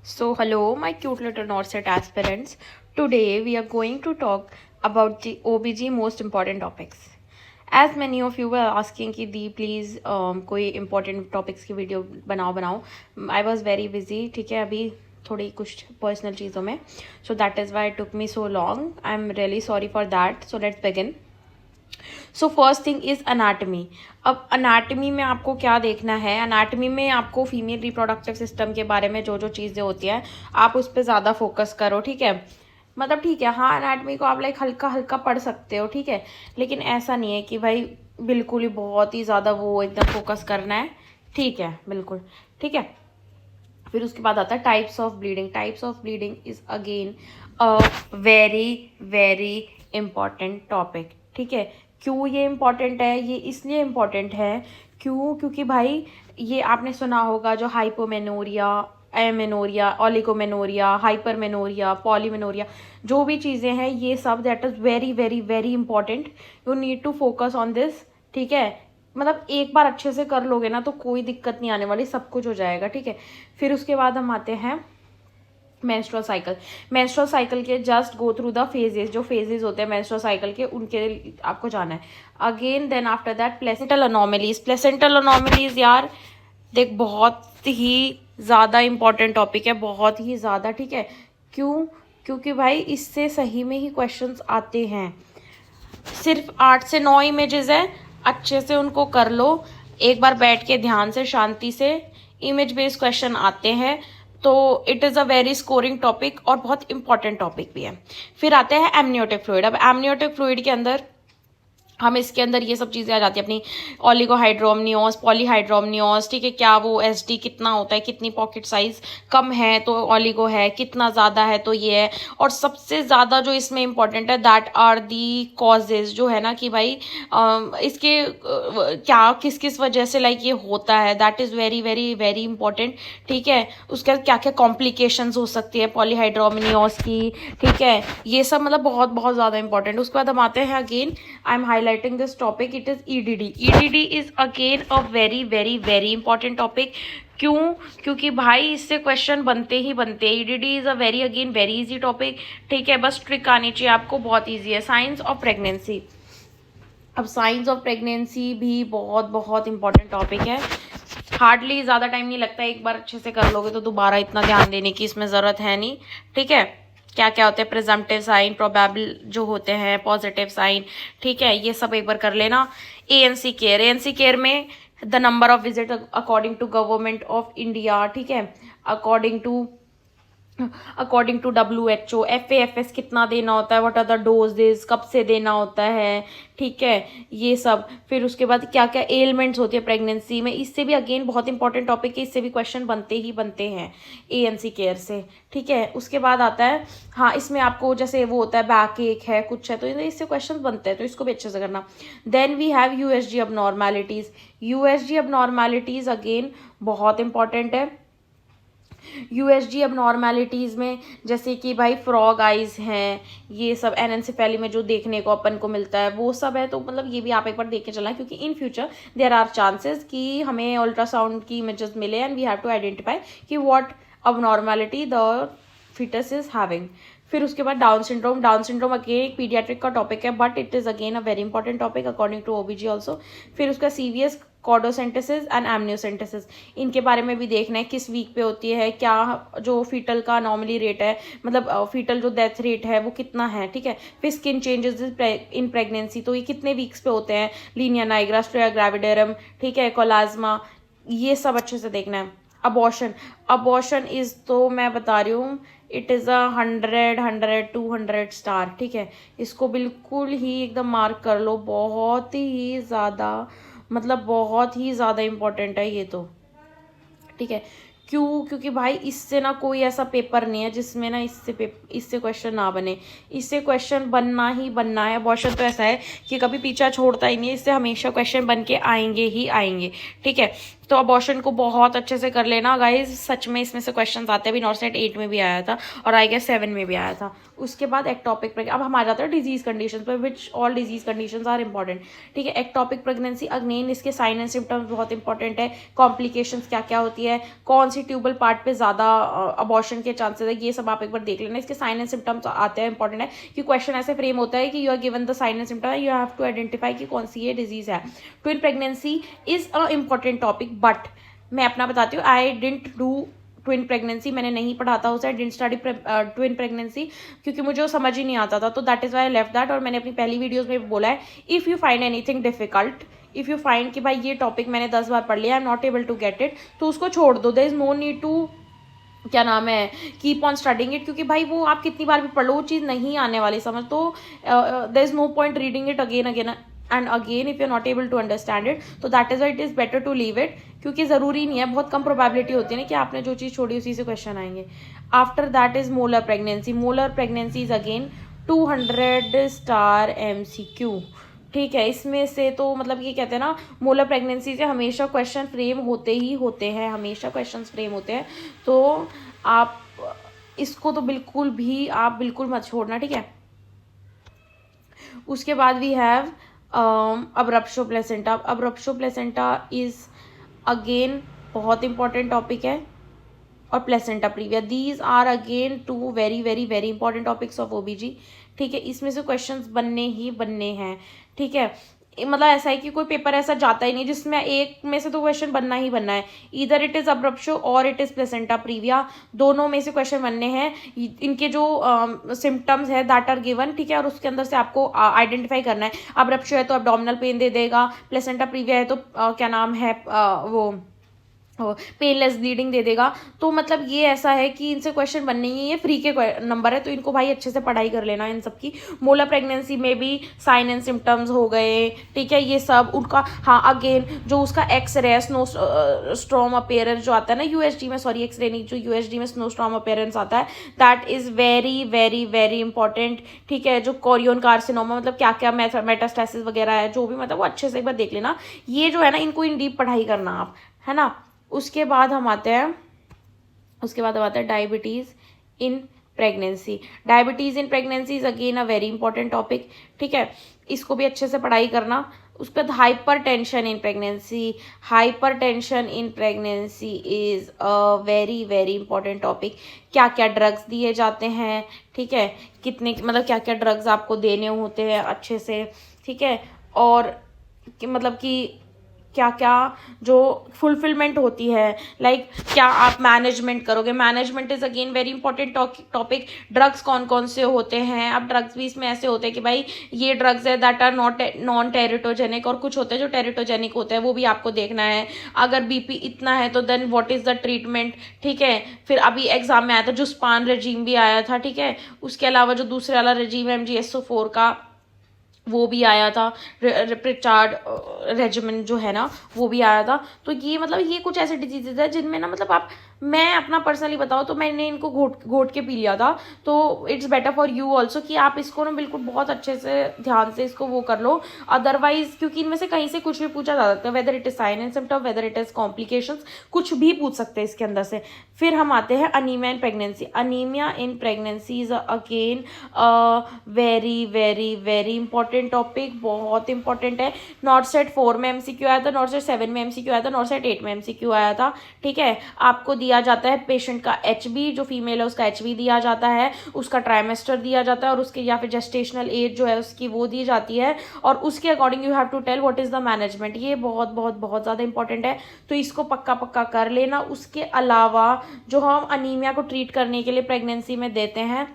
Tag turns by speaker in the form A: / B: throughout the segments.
A: So, hello, my cute little Norset aspirants. Today, we are going to talk about the OBG most important topics. As many of you were asking कि दी please कोई important topics की video बनाओ. I was very busy. ठीक है, अभी थोड़ी कुछ personal चीज़ों में. So that is why it took me so long. I'm really sorry for that. So let's begin. So first thing is anatomy. अब अनाटमी में आपको क्या देखना है? अनाटमी में आपको फीमेल रिप्रोडक्टिव सिस्टम के बारे में जो जो चीज़ें होती हैं आप उस पर ज़्यादा फोकस करो. ठीक है, मतलब ठीक है, हाँ अनाटमी को आप लाइक हल्का हल्का पढ़ सकते हो. ठीक है, लेकिन ऐसा नहीं है कि भाई बिल्कुल ही बहुत ही ज़्यादा वो एकदम फोकस करना है. ठीक है, बिल्कुल ठीक है. फिर उसके बाद आता है types of bleeding. Types of bleeding is again a very very important topic. ठीक है, क्यों ये इम्पॉर्टेंट है? ये इसलिए इम्पॉर्टेंट है क्योंकि भाई ये आपने सुना होगा जो hypomenorrhoea, amenorrhoea, oligomenorrhoea, hypermenorrhoea, polymenorrhoea, जो भी चीज़ें हैं ये सब that is very very very important. You need to focus on this. ठीक है, मतलब एक बार अच्छे से कर लोगे ना तो कोई दिक्कत नहीं आने वाली, सब कुछ हो जाएगा. ठीक है, फिर उसके बाद हम आते हैं मेंस्ट्रुअल साइकिल. मेंस्ट्रुअल साइकिल के just go through the phases. जो फेजेस होते हैं मेंस्ट्रुअल साइकिल के उनके आपको जाना है. Again then after that placental anomalies. Placental anomalies यार देख बहुत ही ज़्यादा इंपॉर्टेंट टॉपिक है, बहुत ही ज़्यादा. ठीक है, क्यों? क्योंकि भाई इससे सही में ही क्वेश्चंस आते हैं. सिर्फ 8 से 9 इमेजेस है, अच्छे से उनको कर लो एक बार बैठ के ध्यान से शांति से. इमेज बेस्ड क्वेश्चन आते हैं तो it is a very scoring topic और बहुत इंपॉर्टेंट टॉपिक भी है. फिर आते हैं एमनियोटिक फ्लूइड. अब एमनियोटिक फ्लूइड के अंदर हम इसके अंदर ये सब चीज़ें आ जाती है अपनी ओलिगोहाइड्रोमनियोस, पॉलीहाइड्रोमनियोस. ठीक है, क्या वो एसडी कितना होता है, कितनी पॉकेट साइज कम है तो ओलिगो है, कितना ज़्यादा है तो ये है. और सबसे ज़्यादा जो इसमें इंपॉर्टेंट है दैट आर दी कॉजेज, जो है ना कि भाई इसके क्या किस किस वजह से लाइक ये होता है, that is very very very important. ठीक है, उसके क्या क्या कॉम्प्लिकेशंस हो सकती है पॉलीहाइड्रोमनियोस की. ठीक है, ये सब मतलब बहुत बहुत ज़्यादा इंपॉर्टेंट. उसके बाद हम आते हैं again I M highlighting this topic, it is EDD. EDD is again a very very very important topic. क्यों? क्योंकि भाई इससे क्वेश्चन बनते ही बनते हैं. EDD is a very again very easy topic. ठीक है, बस ट्रिक आनी चाहिए आपको, बहुत इजी है. Science of pregnancy. अब साइंस ऑफ प्रेगनेंसी भी बहुत बहुत इंपॉर्टेंट टॉपिक है. हार्डली ज़्यादा टाइम नहीं लगता, एक बार अच्छे से कर लोगे तो दोबारा इतना ध्यान देने की इसमें ज़रूरत है नहीं. ठीक है, क्या क्या होते हैं प्रिजम्पटिव साइन, प्रोबेबल जो होते हैं, पॉजिटिव साइन. ठीक है, ये सब एक बार कर लेना. ANC care. ANC केयर में the number of visit according to government of India. ठीक है, अकॉर्डिंग टू WHO, FAFS कितना देना होता है, व्हाट आर द डोजेज, कब से देना होता है. ठीक है, ये सब. फिर उसके बाद क्या क्या एलिमेंट्स होती है प्रेगनेंसी में, इससे भी अगेन बहुत इंपॉर्टेंट टॉपिक है, इससे भी क्वेश्चन बनते ही बनते हैं ANC केयर से. ठीक है, उसके बाद आता है हाँ इसमें आपको जैसे वो होता है बैक एक है कुछ है तो इससे क्वेश्चन बनते हैं तो इसको भी अच्छे से करना. Then we have USG abnormalities. USG abnormalities again बहुत इंपॉर्टेंट है. USG अबनॉर्मैलिटीज़ में जैसे कि भाई फ्रॉग आइज हैं, ये सब एनेंसेफेली में जो देखने को अपन को मिलता है वो सब है. तो मतलब ये भी आप एक बार देख के चलना क्योंकि in future there are chances कि हमें अल्ट्रासाउंड की इमेजेस मिले and we have to identify कि what abnormality the foetus is having. फिर उसके बाद down syndrome. Down syndrome again एक पीडियाट्रिक का टॉपिक है but it is again a very important topic according to OBG also. फिर उसका CVS कॉर्डोसेंटेसिस एंड एमनियोसेंटेसिस, इनके बारे में भी देखना है किस वीक पे होती है, क्या जो फीटल का नॉर्मली रेट है, मतलब फीटल जो डेथ रेट है वो कितना है. ठीक है, फिर स्किन चेंजेस इन प्रेगनेंसी, तो ये कितने वीक्स पे होते हैं, लीनिया नाइग्रा, स्ट्रेया ग्रेविडेरम. ठीक है, कोलाज्मा, ये सब अच्छे से देखना है. अबॉर्शन. अबॉर्शन इज़ तो मैं बता रही हूँ इट इज़ अ 100 200 स्टार. ठीक है, इसको बिल्कुल ही एकदम मार्क कर लो, बहुत ही ज़्यादा मतलब बहुत ही ज़्यादा इम्पोर्टेंट है ये तो. ठीक है, क्यों? क्योंकि भाई इससे ना कोई ऐसा पेपर नहीं है जिसमें ना इससे क्वेश्चन ना बने. इससे क्वेश्चन बनना ही बनना है. अबॉर्शन तो ऐसा है कि कभी पीछा छोड़ता ही नहीं है, इससे हमेशा क्वेश्चन बन के आएंगे ही आएंगे. ठीक है, तो अबॉर्शन को बहुत अच्छे से कर लेना गाइज, सच में इसमें से क्वेश्चंस आते हैं। अभी नॉर्सेट 8 में भी आया था और आई गेस 7 में भी आया था। उसके बाद एक्टॉपिक प्रेगनेंसी, अब हम आ जाते हैं डिजीज कंडीशन पर, which all disease conditions are important. ठीक है, एक्टॉपिक प्रेगनेंसी अगेन इसके साइन एंड सिम्टम्स बहुत इंपॉर्टेंट है, कॉम्प्लिकेशंस क्या क्या होती है, कौन सी ट्यूबल पार्ट पे ज़्यादा अबॉर्शन के चांसेस है, ये सब आप एक बार देख लेना। इसके साइन एंड सिम्टम्स आते हैं, इंपॉर्टेंट है कि क्वेश्चन ऐसे फ्रेम होता है कि you are given the sign and symptom, you have to identify कि कौन सी ये डिजीज है। Twin pregnancy is a important topic, but मैं अपना बताती हूँ, I didn't do twin pregnancy, मैंने नहीं पढ़ा था उसे, I didn't study twin pregnancy, क्योंकि मुझे वो समझ ही नहीं आता था, तो that is why I left that. और मैंने अपनी पहली वीडियोस में बोला है, if you find anything difficult, if you find कि भाई ये टॉपिक मैंने 10 बार पढ़ लिया, I am not able to get it, तो उसको छोड़ दो। There is no need to, क्या नाम है, कीप ऑन स्टडिंग इट, क्योंकि भाई वो आप कितनी बार भी पढ़ लो वो चीज़ नहीं आने वाली समझ, तो there is no point reading it again again and again if you are not able to understand it, तो that is why it is better to leave it, क्योंकि ज़रूरी नहीं है, बहुत कम प्रोबेबिलिटी होती है ना कि आपने जो चीज़ छोड़ी उसी से क्वेश्चन आएंगे। After that is molar pregnancy. Molar pregnancy is again 200 star MCQ। ठीक है, इसमें से तो मतलब ये कहते हैं ना, मोलर प्रेगनेंसी से हमेशा क्वेश्चन फ्रेम होते ही होते हैं, हमेशा क्वेश्चन फ्रेम होते हैं, तो आप इसको तो बिल्कुल भी आप बिल्कुल मत छोड़ना। ठीक है, उसके बाद we have abruptio placenta. Abruptio placenta is again बहुत इंपॉर्टेंट टॉपिक है, और placenta previa, these are again two very very very important topics of OBG। ठीक है, इसमें से क्वेश्चंस बनने ही बनने हैं। ठीक है, मतलब ऐसा है कि कोई पेपर ऐसा जाता ही नहीं जिसमें एक में से तो क्वेश्चन बनना ही बनना है, इधर इट इज अब्रप्शो और इट इज प्लेसेंटा प्रीविया, दोनों में से क्वेश्चन बनने हैं। इनके जो सिम्टम्स है दैट आर गिवन, ठीक है, और उसके अंदर से आपको आइडेंटिफाई करना है। अब्रप्शो है तो एब्डोमिनल पेन दे देगा, प्लेसेंटा प्रीविया है तो क्या नाम है वो पेनलेस ब्लीडिंग दे देगा। तो मतलब ये ऐसा है कि इनसे क्वेश्चन बनने ही, ये फ्री के नंबर है, तो इनको भाई अच्छे से पढ़ाई कर लेना इन सब की। मोलर प्रेगनेंसी में भी साइन एंड सिम्टम्स हो गए, ठीक है, ये सब उनका। हाँ, अगेन जो उसका एक्सरे स्नोस्टॉर्म अपीयरेंस जो आता है ना USG में, सॉरी एक्सरे नहीं, जो USG में स्नोस्टॉर्म अपीयरेंस आता है, that is very very very important. ठीक है, जो कोरियन कार्सिनोमा, मतलब क्या क्या मेटास्टेसिस वगैरह है जो भी, मतलब वो अच्छे से एक बार देख लेना। ये जो है ना, इनको इन डीप पढ़ाई करना आप, है ना। उसके बाद हम आते हैं diabetes in pregnancy. Diabetes in pregnancy is again a very important topic. ठीक है, इसको भी अच्छे से पढ़ाई करना। उसके बाद hyper tension in pregnancy. Hyper tension in pregnancy is a very very important topic. क्या क्या ड्रग्स दिए जाते हैं, ठीक है, कितने मतलब क्या क्या ड्रग्स आपको देने होते हैं अच्छे से, ठीक है, और मतलब कि क्या क्या जो फुलफिलमेंट होती है, लाइक क्या आप मैनेजमेंट करोगे। Management is again very important topic. Drugs कौन कौन से होते हैं, अब ड्रग्स भी इसमें ऐसे होते हैं कि भाई ये ड्रग्स है दैट आर नॉन टेरिटोजेनिक, और कुछ होते हैं जो टेरिटोजेनिक होते हैं, वो भी आपको देखना है। अगर BP इतना है तो then what is the treatment. ठीक है, फिर अभी एग्जाम में आया था जुस्पान रेजीम भी आया था, ठीक है, उसके अलावा जो दूसरे वाला रेजीम MGSO4 का वो भी आया था, प्रिचार्ड रेजिमेंट जो है ना वो भी आया था। तो ये मतलब ये कुछ ऐसे डिजीजेज है जिनमें ना, मतलब आप, मैं अपना पर्सनली बताऊँ तो मैंने इनको घोट के पी लिया था, तो it's better for you also कि आप इसको ना बिल्कुल बहुत अच्छे से ध्यान से इसको वो कर लो। अदरवाइज क्योंकि इनमें से कहीं से कुछ भी पूछा जा सकता है, whether it is sine and symptom, whether it is complications, कुछ भी पूछ सकते हैं इसके अंदर से। फिर हम आते हैं anaemia in pregnancy. Anaemia in pregnancy is again very very very important topic, बहुत इंपॉर्टेंट है। नॉर्सेट 4 में MCQ आया था, नॉर्सेट 7 में MCQ आया था, नॉर्सेट 8 में MCQ आया था। ठीक है, आपको दिया जाता है पेशेंट का HB, जो फीमेल है उसका HB दिया जाता है, उसका ट्राइमेस्टर दिया जाता है, और उसके या फिर जेस्टेशनल एज जो है उसकी वो दी जाती है, और उसके according you have to tell what is the management. ये बहुत बहुत बहुत ज़्यादा इंपॉर्टेंट है, तो इसको पक्का पक्का कर लेना। उसके अलावा जो हम अनीमिया को ट्रीट करने के लिए प्रेगनेंसी में देते हैं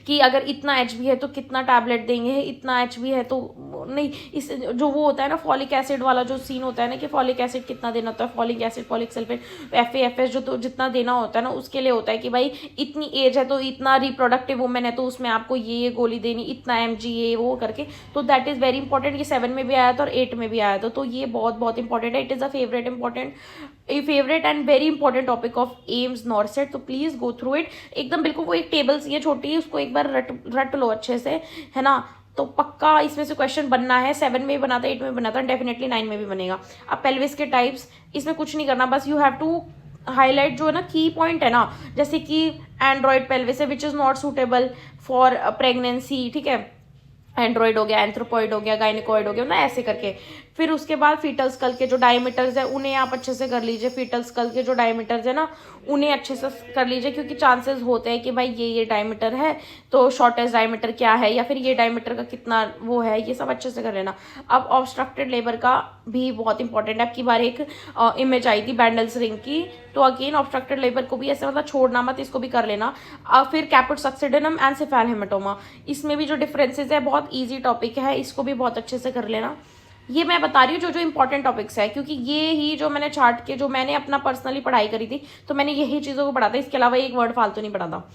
A: कि अगर इतना HB है तो कितना टैबलेट देंगे, इतना HB है तो नहीं, इस जो वो होता है ना फॉलिक एसिड वाला जो सीन होता है ना कि फॉलिक एसिड कितना देना होता है, folic acid, folic sulphate, FAFS जो तो जितना देना होता है ना, उसके लिए होता है कि भाई इतनी एज है तो इतना, रिप्रोडक्टिव वुमेन है तो उसमें आपको ये गोली देनी, इतना MG ये वो करके। तो दैट इज़ वेरी इंपॉर्टेंट। ये 7 में भी आया था और 8 में भी आया था, तो ये बहुत बहुत इंपॉर्टेंट है। It is a favourite and very important topic of AIIMS नॉर्सेट, तो प्लीज़ गो थ्रू इट। एकदम बिल्कुल वो एक टेबल सी है छोटी, उसको एक बार रट लो अच्छे से, है ना। तो पक्का इसमें से क्वेश्चन बनना है। 7 में भी बना था, 8 में भी बना था, डेफिनेटली 9 में भी बनेगा। अब पेल्विस के टाइप्स, इसमें कुछ नहीं करना, बस यू हैव टू हाईलाइट जो है ना की पॉइंट है ना, जैसे कि एंड्रॉइड पेल्विस है which is not suitable for pregnancy, ठीक है, एंड्रॉइड हो गया, एंथ्रोपॉइड हो गया, गायनिकॉइड हो गया, मतलब ऐसे करके। फिर उसके बाद फीटल स्कल के जो डायमीटर्स है उन्हें आप अच्छे से कर लीजिए। फीटल स्कल के जो डायमीटर्स है ना उन्हें अच्छे से कर लीजिए, क्योंकि चांसेस होते हैं कि भाई ये डायमीटर है तो शॉर्टेस्ट डायमीटर क्या है, या फिर ये डायमीटर का कितना वो है, ये सब अच्छे से कर लेना। अब ऑब्स्ट्रक्टेड लेबर का भी बहुत इंपॉर्टेंट है। अब की बार एक इमेज आई थी बैंडल्स रिंग की, तो अगेन ऑब्स्ट्रक्टेड लेबर को भी ऐसे मतलब छोड़ना मत, इसको भी कर लेना। फिर कैपिट सक्सिडेनम एंड सेफेल हेमाटोमा, इसमें भी जो डिफरेंसेस है बहुत ईजी टॉपिक है, इसको भी बहुत अच्छे से कर लेना। ये मैं बता रही हूँ जो इंपॉर्टेंट टॉपिक्स है, क्योंकि ये ही जो मैंने चार्ट के जो मैंने अपना पर्सनली पढ़ाई करी थी तो मैंने यही चीज़ों को पढ़ा था, इसके अलावा एक वर्ड फालतू नहीं पढ़ा था।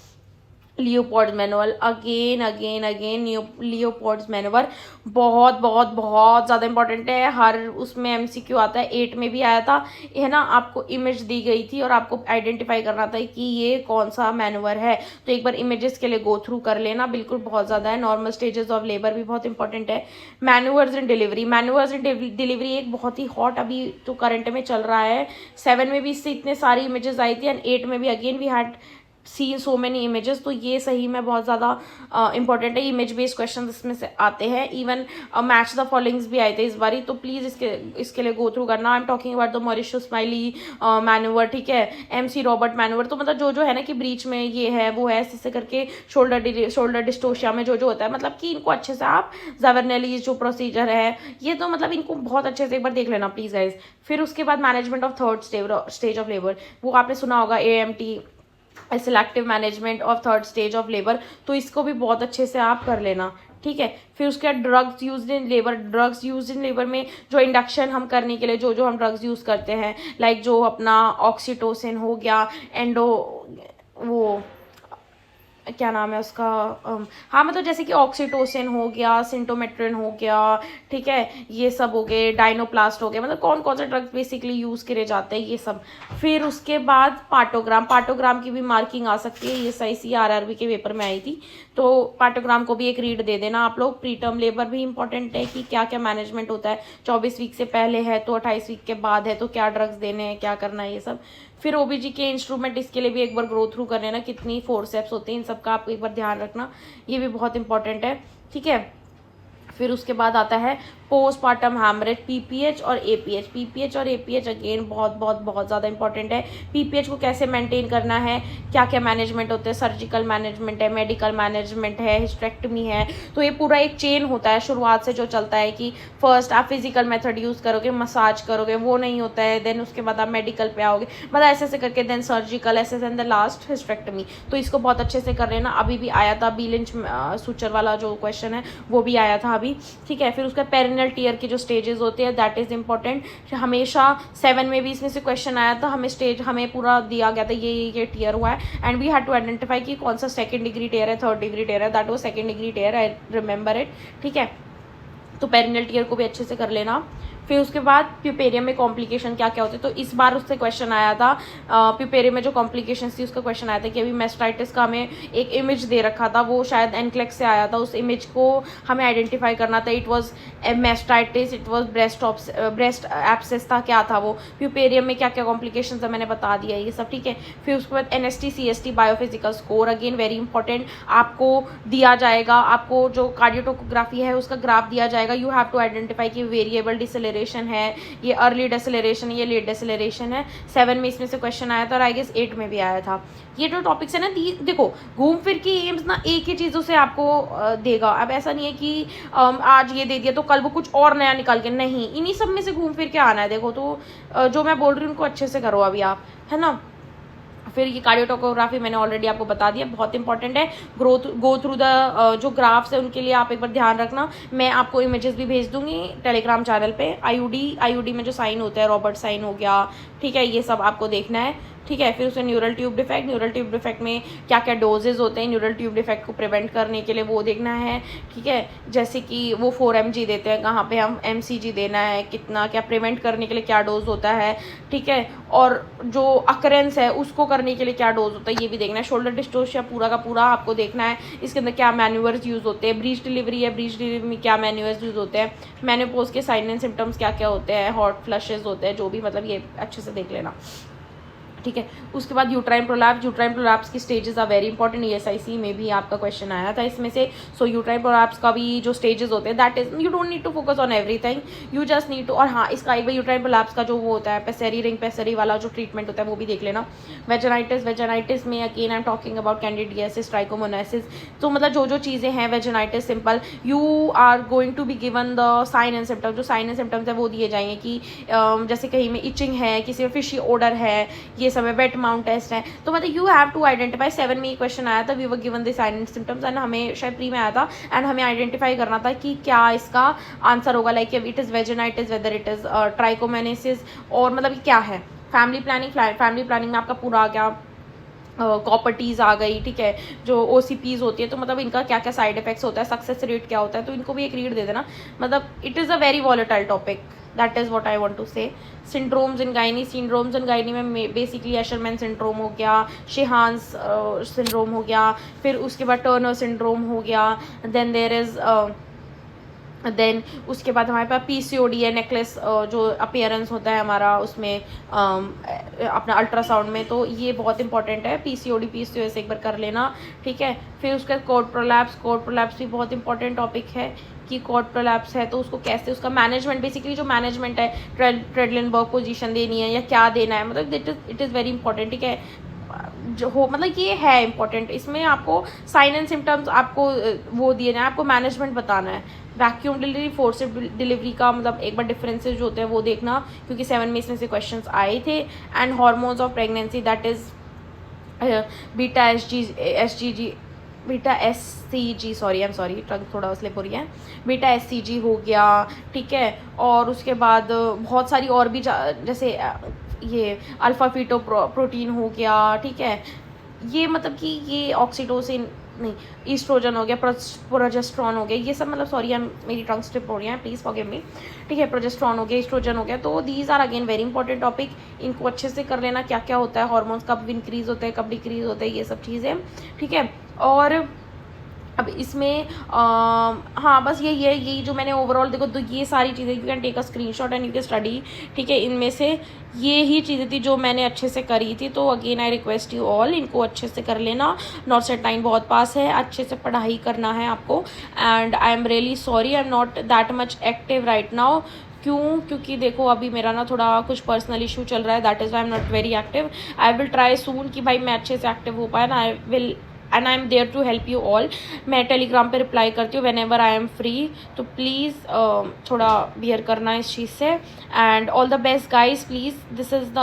A: Leopold's manual, again again again Leopold's manual बहुत बहुत बहुत ज़्यादा इंपॉर्टेंट है। हर उसमें एमसीक्यू आता है, 8 में भी आया था, है ना। आपको इमेज दी गई थी और आपको आइडेंटिफाई करना था कि ये कौन सा मैनुअल है, तो एक बार इमेजेस के लिए गो थ्रू कर लेना, बिल्कुल बहुत ज़्यादा है। नॉर्मल स्टेजेस ऑफ लेबर भी बहुत इंपॉर्टेंट है। मैनुअल्स इन डिलीवरी, मैनुअल्स इन डिलीवरी एक बहुत ही हॉट अभी तो करंट में चल रहा है। 7 में भी इससे इतने सारी इमेजेस आई थी एंड 8 में भी again we had see so many images, तो ये सही में बहुत ज़्यादा इंपॉर्टेंट है। इमेज बेस्ड क्वेश्चन इसमें से आते हैं, इवन मैच द फॉलोइंग्स भी आए थे इस बारी, तो प्लीज़ इसके लिए गो थ्रू करना। आई am talking about the Mauritius smiley manual, ठीक है, MC रॉबर्ट मैनुअल, तो मतलब जो है ना कि ब्रीच में ये है वो है, ऐसे करके शोल्डर डिस्टोशिया में जो होता है, मतलब कि इनको अच्छे से आप ज़ावर्नेली जो प्रोसीजर है ये, तो मतलब इनको बहुत अच्छे से एक बार देख लेना प्लीज़ गाइज। फिर उसके बाद management of third stage of labour, वो आपने सुना होगा, AMT, selective management of third stage of labour, तो इसको भी बहुत अच्छे से आप कर लेना, ठीक है। फिर उसके बाद drugs use in labour, drugs use in labour में जो इंडक्शन हम करने के लिए जो हम ड्रग्स यूज़ करते हैं, लाइक जो अपना ऑक्सीटोसिन हो गया, वो क्या नाम है उसका, हाँ मतलब जैसे कि ऑक्सीटोसिन हो गया, सिंटोमेट्रिन हो गया, ठीक है, ये सब हो गए, डाइनोप्लास्ट हो गया, मतलब कौन कौन से ड्रग्स बेसिकली यूज़ करे जाते हैं ये सब। फिर उसके बाद पार्टोग्राम की भी मार्किंग आ सकती है, ये SIC RRB के पेपर में आई थी, तो पार्टोग्राम को भी एक रीड दे देना आप लोग। प्री टर्म लेबर भी इंपॉर्टेंट है कि क्या क्या मैनेजमेंट होता है, 24 वीक से पहले है तो 28 वीक के बाद है तो क्या ड्रग्स देने हैं, क्या करना है, ये सब। फिर OBG के इंस्ट्रूमेंट, इसके लिए भी एक बार ग्रो थ्रू कर लेना, कितनी फोर्सेप्स होते हैं इन सब का आप एक बार ध्यान रखना, ये भी बहुत इंपॉर्टेंट है, ठीक है। फिर उसके बाद आता है पोस्टमार्टम हैमरेज, PPH और APH अगेन बहुत बहुत बहुत ज़्यादा इंपॉर्टेंट है। PPH को कैसे मेंटेन करना है, क्या क्या मैनेजमेंट होते हैं, सर्जिकल मैनेजमेंट है, मेडिकल मैनेजमेंट है, हिस्टेक्टमी है, तो ये पूरा एक चेन होता है शुरुआत से जो चलता है कि फर्स्ट आप फिजिकल मेथड यूज़ करोगे, मसाज करोगे, वो नहीं होता है, देन उसके बाद आप मेडिकल पे आओगे, मतलब ऐसे करके देन सर्जिकल, ऐसे एंड द लास्ट हिस्टेक्टमी, तो इसको बहुत अच्छे से कर लेना। अभी भी आया था बीलिंच सूचर वाला जो क्वेश्चन है वो भी आया था अभी, ठीक है। फिर उसका पेरिनेल टीयर के जो स्टेजेस होते हैं दैट इज इंपॉर्टेंट, हमेशा 7 में भी इसमें से क्वेश्चन आया था, हमें पूरा दिया गया था ये टीयर हुआ है and we had to identify कि कौन सा सेकंड डिग्री टीयर है, थर्ड डिग्री टीयर है, that was second degree tear, I remember it, ठीक है। तो पेरिनेल टीयर को भी अच्छे से कर लेना। फिर उसके बाद प्यूपेरियम में कॉम्प्लिकेशन क्या क्या होते हैं, तो इस बार उससे क्वेश्चन आया था, प्यूपेरियम में जो कॉम्प्लिकेशन थी उसका क्वेश्चन आया था कि अभी मेस्टाइटिस का हमें एक इमेज दे रखा था, वो शायद एनक्लेक्स से आया था, उस इमेज को हमें आइडेंटिफाई करना था, it was mastitis, it was breast abscess था, क्या था वो। प्यूपेरियम में क्या क्या कॉम्प्लिकेशन है मैंने बता दिया ये सब, ठीक है। फिर उसके बाद NST CST biophysical score, again very important, आपको दिया जाएगा, आपको जो कार्डियोटोकोग्राफी है उसका ग्राफ दिया जाएगा, यू हैव टू आइडेंटिफाई कि वेरिएबल डिसेलरेशन है, ये अर्ली डेसेलरेशन, ये लेट डेसेलरेशन है। 7 में इसमें से क्वेश्चन आया था और आई गेस 8 में भी आया था। ये जो टॉपिक्स है ना, देखो घूम फिर के एम्स ना एक ही चीज़ों से आपको देगा, अब ऐसा नहीं है कि आज ये दे दिया तो कल वो कुछ और नया निकाल के, नहीं, इन्हीं सब में से घूम फिर के आना है। देखो तो जो मैं बोल रही हूँ उनको अच्छे से करो अभी आप, है ना। फिर ये कार्डियोटोकोग्राफी मैंने ऑलरेडी आपको बता दिया, बहुत इंपॉर्टेंट है। गो थ्रू द जो ग्राफ्स है उनके लिए आप एक बार ध्यान रखना, मैं आपको इमेजेस भी भेज दूंगी टेलीग्राम चैनल पे। IUD में जो साइन होता है, रॉबर्ट साइन हो गया, ठीक है, ये सब आपको देखना है, ठीक है। फिर उसमें न्यूरल ट्यूब डिफेक्ट में क्या क्या डोजेज होते हैं न्यूरल ट्यूब डिफेक्ट को प्रिवेंट करने के लिए, वो देखना है, ठीक है। जैसे कि वो 4 mg देते हैं, कहाँ पे हम mcg देना है, कितना, क्या प्रिवेंट करने के लिए क्या डोज होता है, ठीक है। और जो अकरेंस है उसको करने के लिए क्या डोज होता है, ये भी देखना है। शोल्डर डिस्टोशिया पूरा का पूरा आपको देखना है, इसके अंदर क्या मैन्यूअर्स यूज़ होते हैं। ब्रीच डिलीवरी है, ब्रीच डिलीवरी में क्या मैन्यूअर्स यूज़ होते हैं। मेनोपॉज के साइन एंड सिम्टम्स क्या क्या होते हैं, हॉट फ्लशेज होते हैं, जो भी, मतलब ये अच्छे से देख लेना, ठीक है। उसके बाद यूट्राइन प्रोलैप्स की stages are very important. ESIC में भी आपका क्वेश्चन आया था इसमें से। सो यूट्राइन प्रोलैप्स का भी जो स्टेजेस होते हैं, that is, you don't need to focus on everything, you just need to. और हाँ, इसका एक बार यूट्राइन प्रोलैप्स का जो वो होता है पेसेरी रिंग पेसेरी वाला जो ट्रीटमेंट होता है वो भी देख लेना। वेजाइटिस में again I am talking about candidiasis, trichomoniasis. तो मतलब जो जो चीज़ें हैं vaginitis simple, you are going to be given the sign and symptoms. जो साइन एंड सिम्टम्स है वो दिए जाएंगे कि जैसे कहीं में इचिंग है, किसी में फिशी ओडर है, ये सब है, वेट माउंट टेस्ट है। तो मतलब यू हैव टू आइडेंटिफाई। 7 में ये क्वेश्चन आया था, we were given the sign and symptoms, and हमें शायद प्री में आया था, एंड हमें आइडेंटिफाई करना था कि क्या इसका आंसर होगा, like it is vaginitis, whether it is trichomoniasis, और मतलब क्या है। फैमिली प्लानिंग में आपका पूरा क्या कॉपर्टीज़ आ गई, ठीक है, जो OCPs होती है, तो मतलब इनका क्या क्या साइड इफेक्ट्स होता है, सक्सेस रेट क्या होता है, तो इनको भी एक रीड दे देना। मतलब it is a very volatile topic, that is what I want to say. Syndromes in gynae में बेसिकली एशरमैन सिंड्रोम हो गया, शेहान्स सिंड्रोम हो गया, फिर उसके बाद टर्नर सिंड्रोम हो गया, देन उसके बाद हमारे पास PCOD है, नेकलेस जो अपीयरेंस होता है हमारा उसमें अपना अल्ट्रासाउंड में, तो ये बहुत इंपॉर्टेंट है। PCOD PCOS एक बार कर लेना, ठीक है। फिर उसके बाद कॉर्ड प्रोलैप्स भी बहुत इंपॉर्टेंट टॉपिक है कि कॉर्ड प्रोलैप्स है तो उसको कैसे, उसका मैनेजमेंट, बेसिकली जो मैनेजमेंट है, ट्रेडलिनबर्ग पोजीशन देनी है या क्या देना है, मतलब इट इज़ वेरी इंपॉर्टेंट, ठीक है। जो हो मतलब ये है इंपॉर्टेंट, इसमें आपको साइन एंड सिम्टम्स आपको वो दिए जाए, आपको मैनेजमेंट बताना है। वैक्यूम डिलीवरी, फोर्सिव डिलीवरी का मतलब एक बार डिफरेंसेस जो होते हैं वो देखना, क्योंकि 7 में इसमें से क्वेश्चंस आए थे। And hormones of pregnancy, that is beta SCG, sorry tongue थोड़ा स्लिप हो रही है, बीटा SCG हो गया, ठीक है। और उसके बाद बहुत सारी और भी, जैसे ये अल्फा फीटो प्रोटीन हो गया, ठीक है। ये मतलब कि ये ऑक्सीटोसिन नहीं, ईस्ट्रोजन हो गया, प्रोजेस्ट्रॉन हो गया, ये सब मतलब, सॉरी मेरी टंग स्लिप हो रही है, प्लीज़ फॉरगिव मी, ठीक है। प्रोजेस्ट्रॉन हो गया, ईस्ट्रोजन हो गया, तो these are again very important topic, इनको अच्छे से कर लेना। क्या क्या होता है, हार्मोन्स कब इंक्रीज होते हैं, कब डिक्रीज होते हैं, ये सब चीज़ें, ठीक है। और अब इसमें हाँ बस यही जो मैंने ओवरऑल, देखो तो ये सारी चीज़ें you can take a screenshot and you can study, ठीक है। इनमें से ये ही चीज़ें थी जो मैंने अच्छे से करी थी, तो again I request you all, इनको अच्छे से कर लेना। नॉर्सेट 9 बहुत पास है, अच्छे से पढ़ाई करना है आपको। And I am really sorry, I am not that much active right now. क्योंकि देखो अभी मेरा ना थोड़ा कुछ पर्सनल इशू चल रहा है, that is why I am not very active. I will try soon कि भाई मैं अच्छे से एक्टिव हो पाए ना, I will and I am there to help you all. मैं टेलीग्राम पे रिप्लाई करती हूँ whenever I am free, तो प्लीज़ थोड़ा बियर करना इस चीज़ से। And all the best guys, please, this is the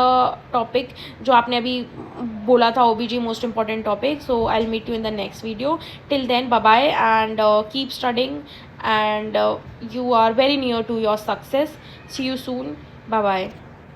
A: topic जो आपने अभी बोला था, OBG most important topic. So I will meet you in the next video, till then bye bye, and keep studying, and you are very near to your success. See you soon. Bye bye.